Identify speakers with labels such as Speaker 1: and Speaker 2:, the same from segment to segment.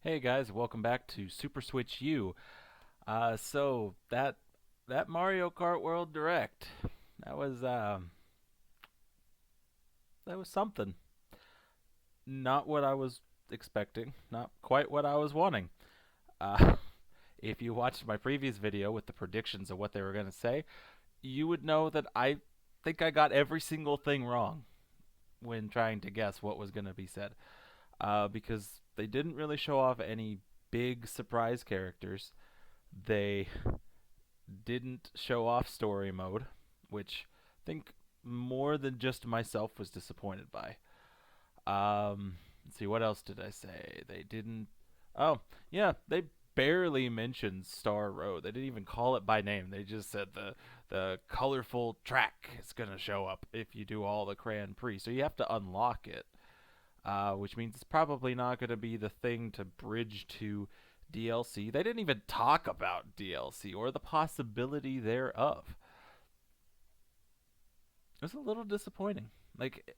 Speaker 1: Hey guys, welcome back to Super Switch U. So that Mario Kart World Direct, that was that was something. Not what I was expecting. Not quite what I was wanting. Uh, if you watched my previous video with the predictions of what they were gonna say, you would know that I think I got every single thing wrong when trying to guess what was gonna be said. Because they didn't really show off any big surprise characters. They didn't show off story mode, which I think more than just myself was disappointed by. Let's see, what else did I say? They didn't. Oh, yeah, they barely mentioned Star Road. They didn't even call it by name. They just said the colorful track is gonna show up if you do all the Grand Prix. So you have to unlock it, which means it's probably not gonna be the thing to bridge to DLC. They didn't even talk about DLC or the possibility thereof. It was a little disappointing. Like,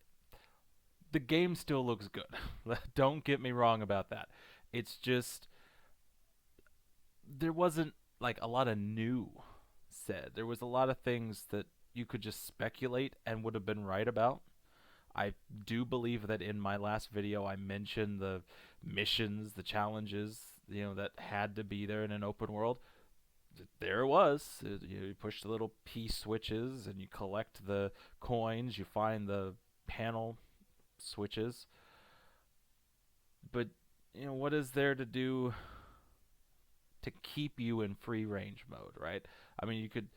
Speaker 1: the game still looks good. Don't get me wrong about that. It's just there wasn't like a lot of new said. There was a lot of things that you could just speculate and would have been right about. I do believe that in my last video I mentioned the missions, the challenges, that had to be there in an open world. There it was. You push the little P switches and you collect the coins, you find the panel switches. But what is there to do to keep you in free range mode, right? I mean, you could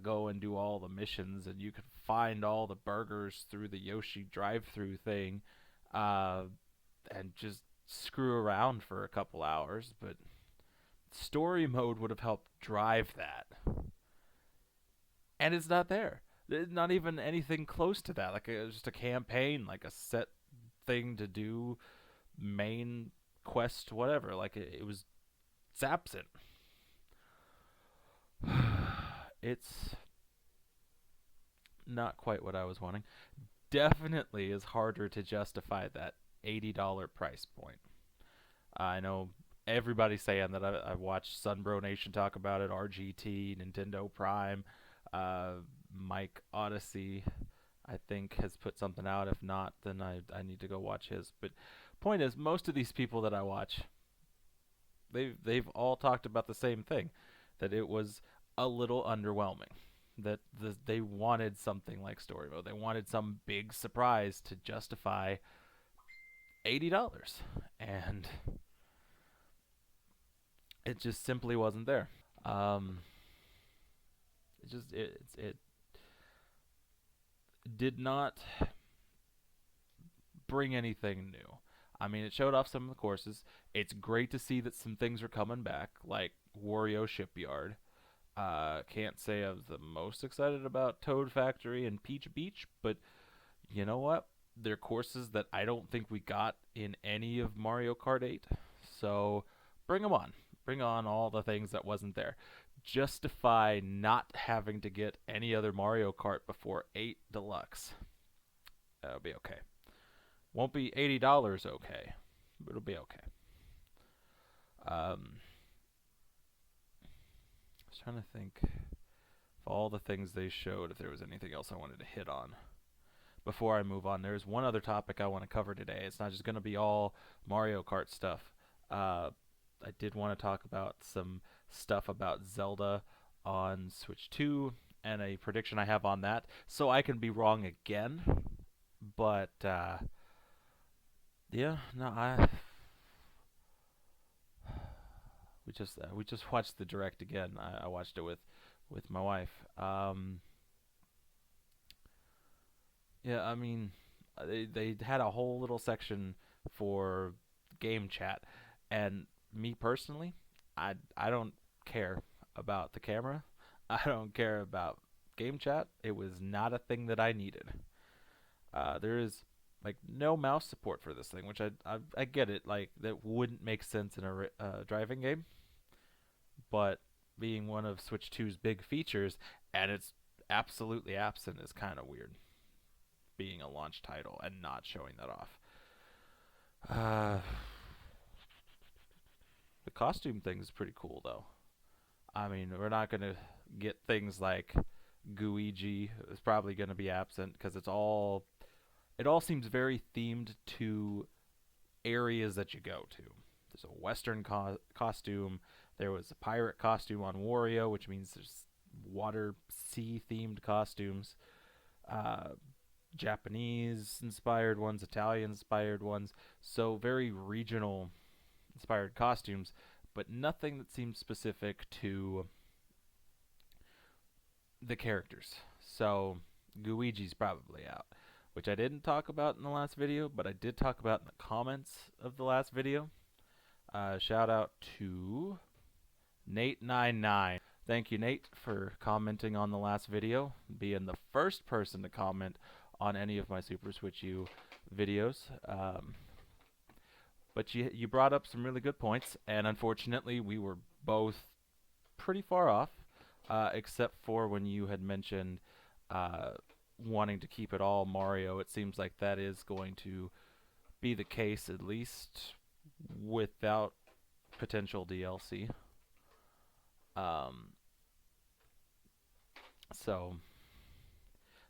Speaker 1: go and do all the missions and you could find all the burgers through the Yoshi drive-through thing uh and just screw around for a couple hours, but story mode would have helped drive that. And it's not there. There's not even anything close to that. Like just a campaign, like a set thing to do, main quest, whatever. Like it's absent. It's not quite what I was wanting. Definitely is harder to justify that $80 price point. I know everybody's saying that. I've watched Sunbro Nation talk about it, RGT, Nintendo Prime, uh, Mike Odyssey, I think, has put something out. If not, then I need to go watch his. But point is, most of these people that I watch, they've all talked about the same thing, that it was a little underwhelming. That they wanted something like story mode. They wanted some big surprise to justify $80, and it just simply wasn't there. Um, it did not bring anything new. I mean, it showed off some of the courses. It's great to see that some things are coming back, like Wario Shipyard. Can't say I was the most excited about Toad Factory and Peach Beach, but you know what? They're courses that I don't think we got in any of Mario Kart 8. So bring them on. Bring on all the things that wasn't there. Justify not having to get any other Mario Kart before 8 Deluxe. That'll be okay. Won't be $80 okay, but it'll be okay. I was trying to think of all the things they showed, if there was anything else I wanted to hit on. Before I move on, there's one other topic I want to cover today. It's not just going to be all Mario Kart stuff. I did want to talk about some stuff about Zelda on Switch 2 and a prediction I have on that. So I can be wrong again. But, yeah, no, we just watched the direct again. I watched it with my wife. Yeah, I mean, they had a whole little section for game chat, and me personally, I don't care about the camera. I don't care about game chat. It was not a thing that I needed. There is like no mouse support for this thing, which I get it. Like that wouldn't make sense in a driving game, but being one of Switch 2's big features, and it's absolutely absent, is kind of weird. Being a launch title and not showing that off. Uh, costume thing is pretty cool, though. I mean, we're not gonna get things like Guigi is probably gonna be absent because it all seems very themed to areas that you go to. There's a Western costume. There was a pirate costume on Wario, which means there's water sea themed costumes. Uh, Japanese inspired ones, Italian inspired ones. So very regional inspired costumes, but nothing that seems specific to the characters. So Guigi's probably out, which I didn't talk about in the last video, but I did talk about in the comments of the last video. Shout out to Nate99. Thank you, Nate, for commenting on the last video, being the first person to comment on any of my Super Switch U videos. But you brought up some really good points, and unfortunately, we were both pretty far off, except for when you had mentioned wanting to keep it all Mario. It seems like that is going to be the case, at least without potential DLC. So,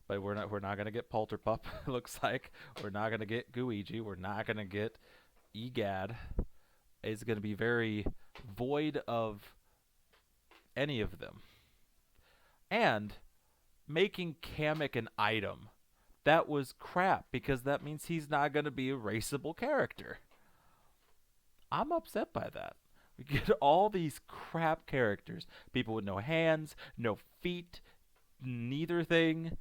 Speaker 1: but we're not gonna get Polterpup. It looks like we're not gonna get Guigi. We're not gonna get EGAD. It's gonna be very void of any of them. And making Kamek an item, that was crap because that means he's not gonna be a raceable character. I'm upset by that. We get all these crap characters. People with no hands, no feet, neither thing.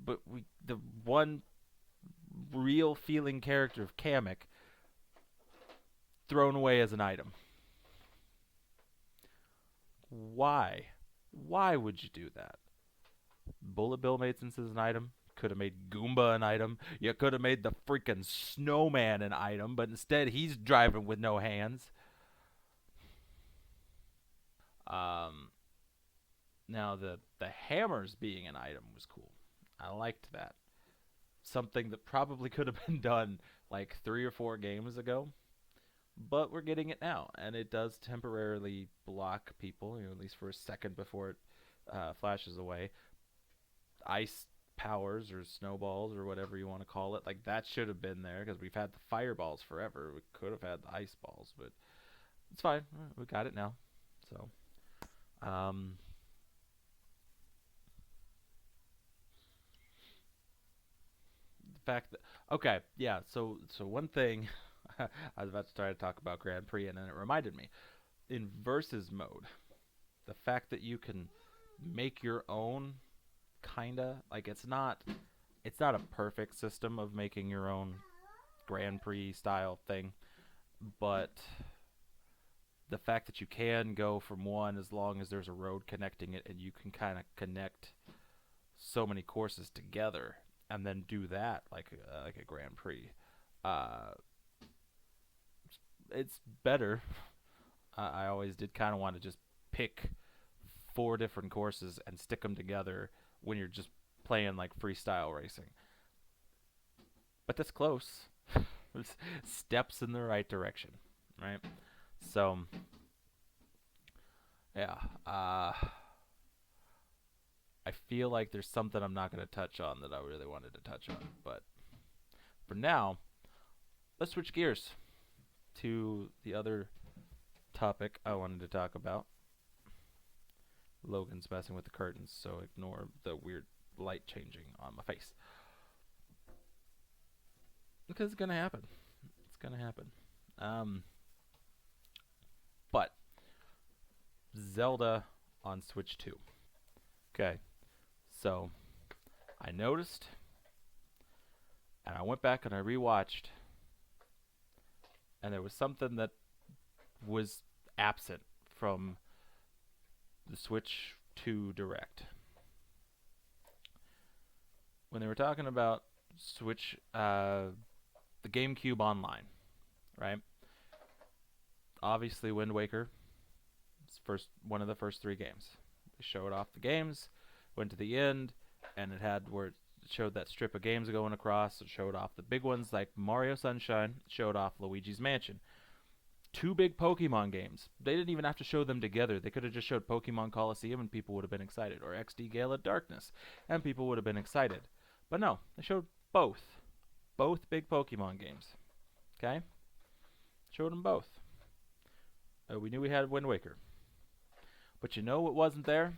Speaker 1: But the one real feeling character of Kamek thrown away as an item. Why? Why would you do that? Bullet Bill made sense as an item. Could have made Goomba an item. You could have made the freaking snowman an item, but instead he's driving with no hands. Now the hammers being an item was cool. I liked that. Something that probably could have been done like 3 or 4 games ago, but we're getting it now, and it does temporarily block people, at least for a second before it flashes away. Ice powers or snowballs or whatever you want to call it, like that should have been there because we've had the fireballs forever. We could have had the ice balls, but it's fine. We got it now. So, the fact that so one thing I was about to try to talk about Grand Prix, and then it reminded me in versus mode, the fact that you can make your own, kinda like it's not a perfect system of making your own Grand Prix style thing, but the fact that you can go from one as long as there's a road connecting it, and you can kind of connect so many courses together and then do that like a Grand Prix. It's better. I always did kind of want to just pick 4 different courses and stick them together when you're just playing like freestyle racing. But that's close. Steps in the right direction, right? So, yeah. I feel like there's something I'm not going to touch on that I really wanted to touch on. But for now, let's switch gears to the other topic I wanted to talk about. Logan's messing with the curtains, so ignore the weird light changing on my face. Because it's gonna happen. It's gonna happen. But Zelda on Switch 2. Okay, so I noticed, and I went back and I rewatched, and there was something that was absent from the Switch 2 Direct. When they were talking about Switch, the Gamecube Online, right? Obviously, Wind Waker, it's one of the first 3 games. They showed off the games, went to the end, and it had where it showed that strip of games going across. It showed off the big ones like Mario Sunshine, showed off Luigi's Mansion. 2 big Pokemon games. They didn't even have to show them together. They could have just showed Pokemon Coliseum and people would have been excited, or XD Gale of Darkness and people would have been excited. But no, they showed both big Pokemon games. Okay, showed them both. We knew we had Wind Waker, but you know what wasn't there?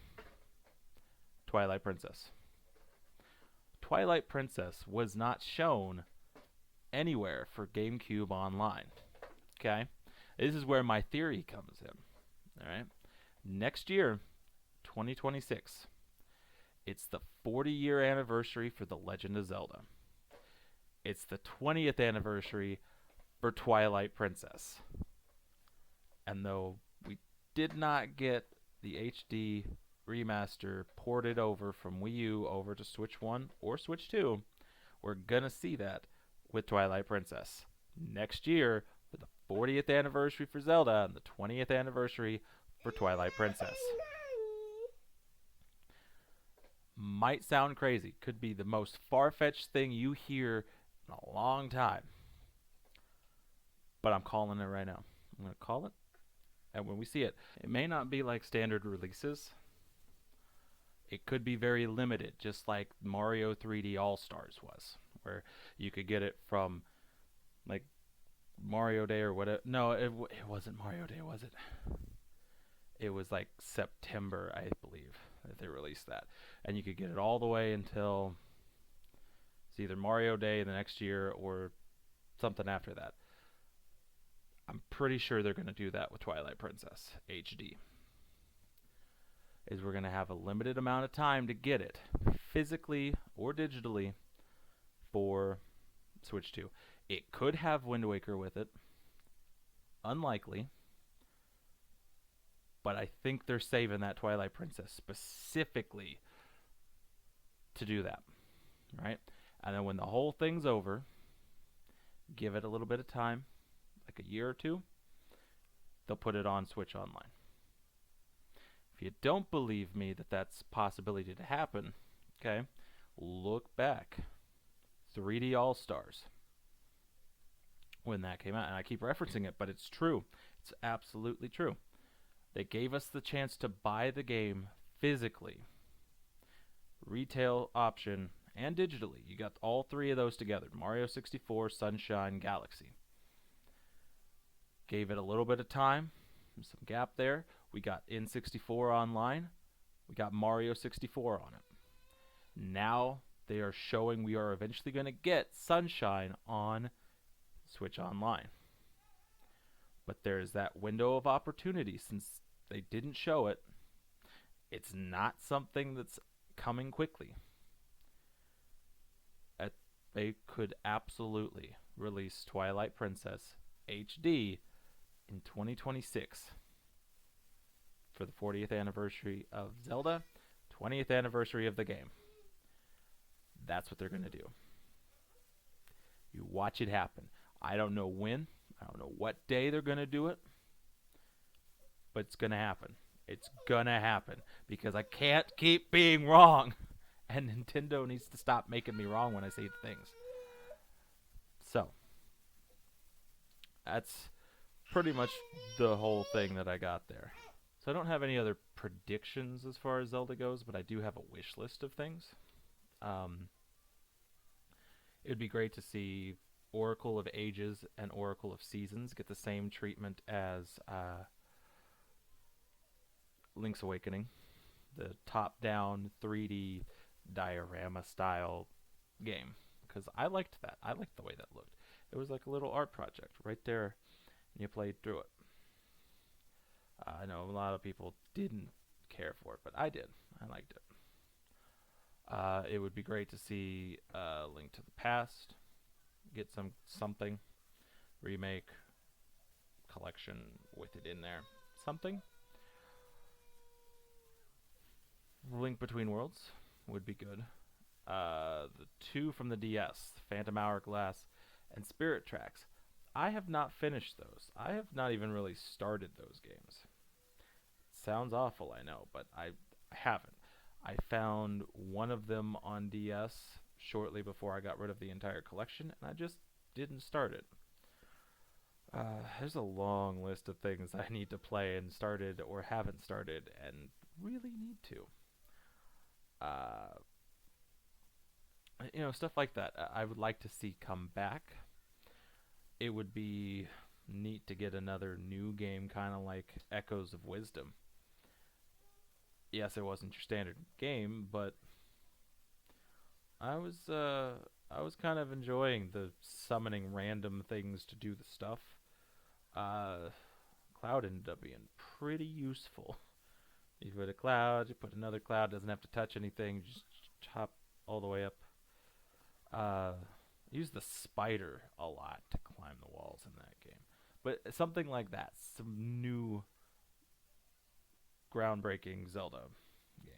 Speaker 1: Twilight Princess. Twilight Princess was not shown anywhere for GameCube Online. Okay? This is where my theory comes in. Alright? Next year, 2026, it's the 40-year anniversary for The Legend of Zelda. It's the 20th anniversary for Twilight Princess. And though we did not get the HD remaster ported over from Wii U over to Switch 1 or Switch 2, we're gonna see that with Twilight Princess next year for the 40th anniversary for Zelda and the 20th anniversary for Twilight Princess. Might sound crazy, could be the most far-fetched thing you hear in a long time, but I'm calling it right now. I'm gonna call it, and when we see it, it may not be like standard releases. It could be very limited, just like Mario 3D All-Stars was, where you could get it from like Mario Day or whatever. No, it wasn't Mario Day, was it? It was like September, I believe, that they released that. And you could get it all the way until it's either Mario Day the next year or something after that. I'm pretty sure they're going to do that with Twilight Princess HD. Is we're going to have a limited amount of time to get it, physically or digitally, for Switch 2. It could have Wind Waker with it. Unlikely. But I think they're saving that Twilight Princess specifically to do that. Right? And then when the whole thing's over, give it a little bit of time, like a year or two, they'll put it on Switch Online. If you don't believe me that that's a possibility to happen, okay, look back. 3D All-Stars. When that came out, and I keep referencing it, but it's true. It's absolutely true. They gave us the chance to buy the game physically, retail option, and digitally. You got all 3 of those together. Mario 64, Sunshine, Galaxy. Gave it a little bit of time. There's some gap there. We got N64 online. We got Mario 64 on it. Now they are showing we are eventually going to get Sunshine on Switch Online. But there's that window of opportunity. Since they didn't show it, it's not something that's coming quickly. They could absolutely release Twilight Princess HD in 2026 for the 40th anniversary of Zelda, 20th anniversary of the game. That's what they're going to do. You watch it happen. I don't know when. I don't know what day they're going to do it. But it's going to happen. It's going to happen. Because I can't keep being wrong. And Nintendo needs to stop making me wrong when I say things. So, that's pretty much the whole thing that I got there. So I don't have any other predictions as far as Zelda goes, but I do have a wish list of things. It would be great to see Oracle of Ages and Oracle of Seasons get the same treatment as Link's Awakening, the top-down 3D diorama style game, because I liked that. I liked the way that looked. It was like a little art project right there, and you played through it. I know a lot of people didn't care for it, but I did. I liked it. It would be great to see Link to the Past get something, remake, collection with it in there, something. Link Between Worlds would be good. The 2 from the DS, Phantom Hourglass and Spirit Tracks. I have not finished those. I have not even really started those games. Sounds awful, I know, but I haven't. I found one of them on DS shortly before I got rid of the entire collection, and I just didn't start it. There's a long list of things I need to play and started or haven't started and really need to. Uh, stuff like that. I would like to see come back. It would be neat to get another new game, kind of like Echoes of Wisdom. Yes, it wasn't your standard game, but I was uh, I was kind of enjoying the summoning random things to do the stuff. Uh, Cloud ended up being pretty useful. You put a cloud, you put another cloud, doesn't have to touch anything, just chop all the way up. Uh, use the spider a lot to climb the walls in that game. But something like that, some new groundbreaking Zelda game.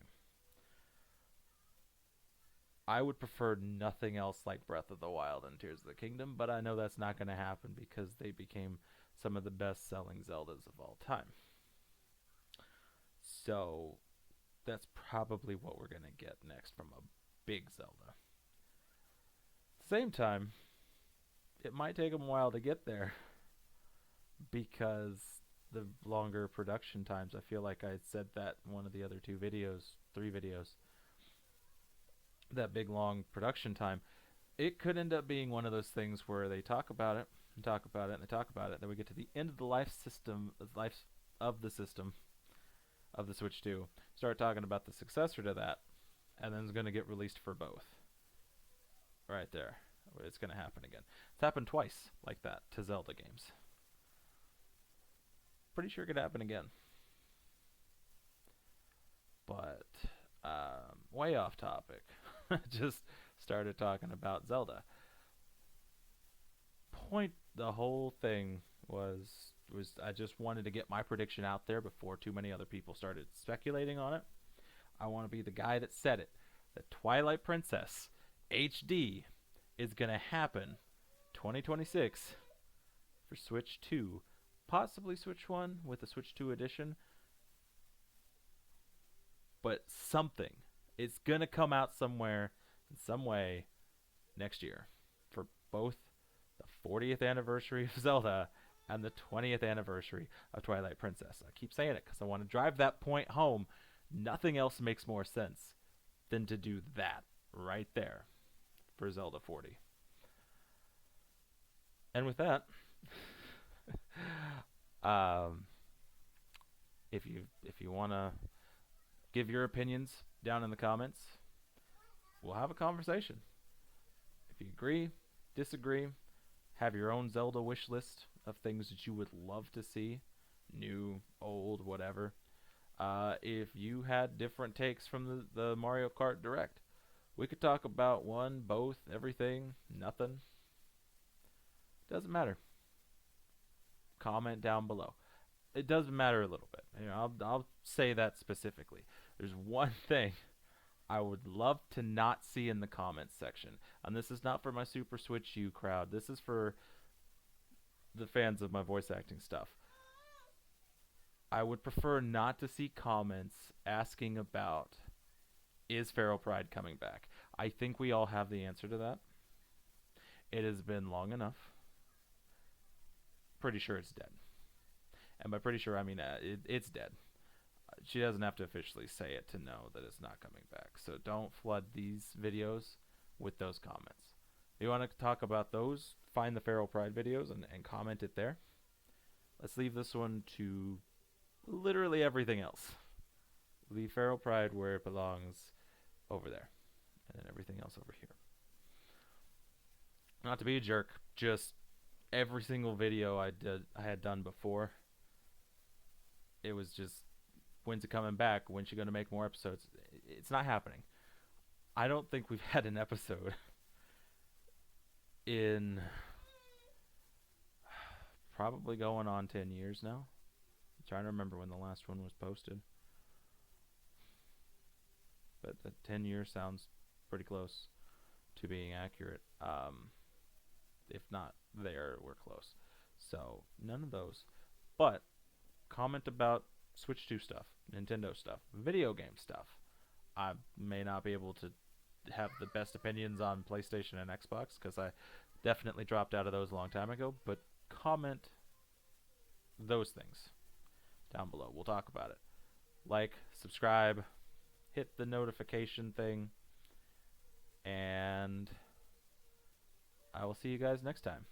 Speaker 1: I would prefer nothing else like Breath of the Wild and Tears of the Kingdom, but I know that's not going to happen because they became some of the best selling Zeldas of all time. So that's probably what we're going to get next from a big Zelda. At the same time, it might take them a while to get there because the longer production times. I feel like I said that in one of the other two videos, three videos, that big long production time. It could end up being one of those things where they talk about it and talk about it and they talk about it. Then we get to the end of the life of the system of the Switch 2, start talking about the successor to that, and then it's going to get released for both. Right there. It's going to happen again. It's happened twice like that to Zelda games. Pretty sure it could happen again. But, way off topic. Just started talking about Zelda. The whole thing was I just wanted to get my prediction out there before too many other people started speculating on it. I want to be the guy that said it. That Twilight Princess HD is going to happen 2026 for Switch 2, possibly Switch 1 with the Switch 2 edition, but something. It's going to come out somewhere in some way next year for both the 40th anniversary of Zelda and the 20th anniversary of Twilight Princess. I keep saying it because I want to drive that point home. Nothing else makes more sense than to do that right there for Zelda 40. And with that, um, if you want to give your opinions down in the comments, we'll have a conversation. If you agree, disagree, have your own Zelda wish list of things that you would love to see, new, old, whatever. If you had different takes from the Mario Kart Direct, we could talk about one, both, everything, nothing. Doesn't matter. Comment down below. It does matter a little bit. I'll say that specifically. There's one thing I would love to not see in the comments section, and this is not for my Super Switch U crowd. This is for the fans of my voice acting stuff. I would prefer not to see comments asking about, is Feral Pride coming back? I think we all have the answer to that. It has been long enough. Pretty sure it's dead. And by pretty sure, I mean it's dead. She doesn't have to officially say it to know that it's not coming back. So don't flood these videos with those comments. If you want to talk about those, find the Feral Pride videos and comment it there. Let's leave this one to literally everything else. Leave Feral Pride where it belongs, over there. And then everything else over here. Not to be a jerk, just every single video I had done before, it was just, when's it coming back? When's she going to make more episodes? It's not happening. I don't think we've had an episode in probably going on 10 years now. I'm trying to remember when the last one was posted. But the 10 years sounds pretty close to being accurate. If not there, we're close. So, none of those. But, comment about Switch 2 stuff, Nintendo stuff, video game stuff. I may not be able to have the best opinions on PlayStation and Xbox because I definitely dropped out of those a long time ago, but comment those things down below. We'll talk about it. Like, subscribe, hit the notification thing, and I will see you guys next time.